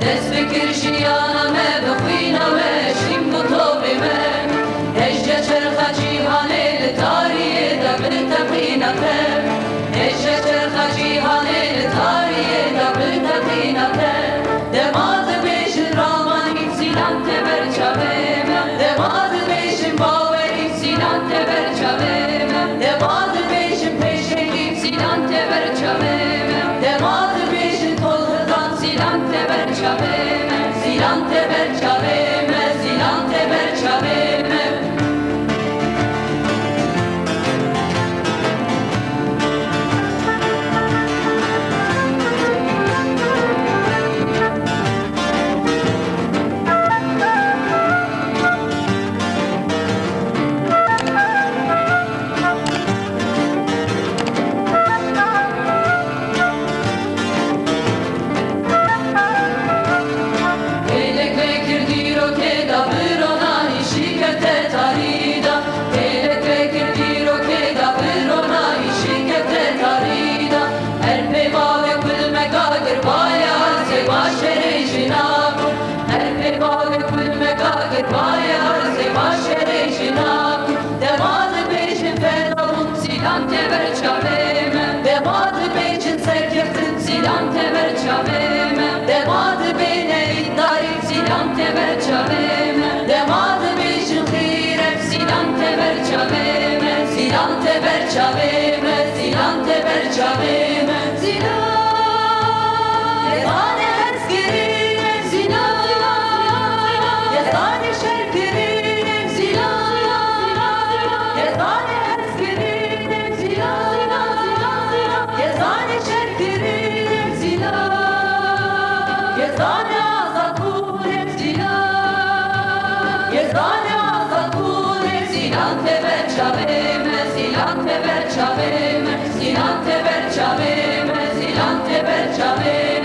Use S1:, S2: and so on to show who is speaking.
S1: Dest fikir jiyana me bixwîna me şîm bu tovê me Hejce çerxa cîhanê li tariyê de bi teqîna te Hejce çerxa cîhanê li tariyê de bi teqîna te Dema dibêjin ramanî zîlan te ber çavê me Dema dibêjin bawerî zîlan te ber çavê me Dema dibêjin pêşengî zîlan te ber çavê me Dema dibêjin tolhidan zîlan te ber çavê me Zîlan te ber çavê me Zîlan te ber çavê me Zîlan te ber çavê me Dema dibêne îddarî zîlan te ber çavê me Dema dibêjin xîrek zîlan te ber çavê me Zîlan te ber çavê me Zîlan te ber çavê me Zîlan Yezane hezkirîne Zîlan Yezane şerkirîne Zîlan Yezane hezkirîne Zîlan Yezane şerkirîne Yezane azad bûne zîlan Yezane azad bûne zîlan te ber çavê me Zîlan te ber çavê me Zîlan te ber çavê me Zîlan te ber çavê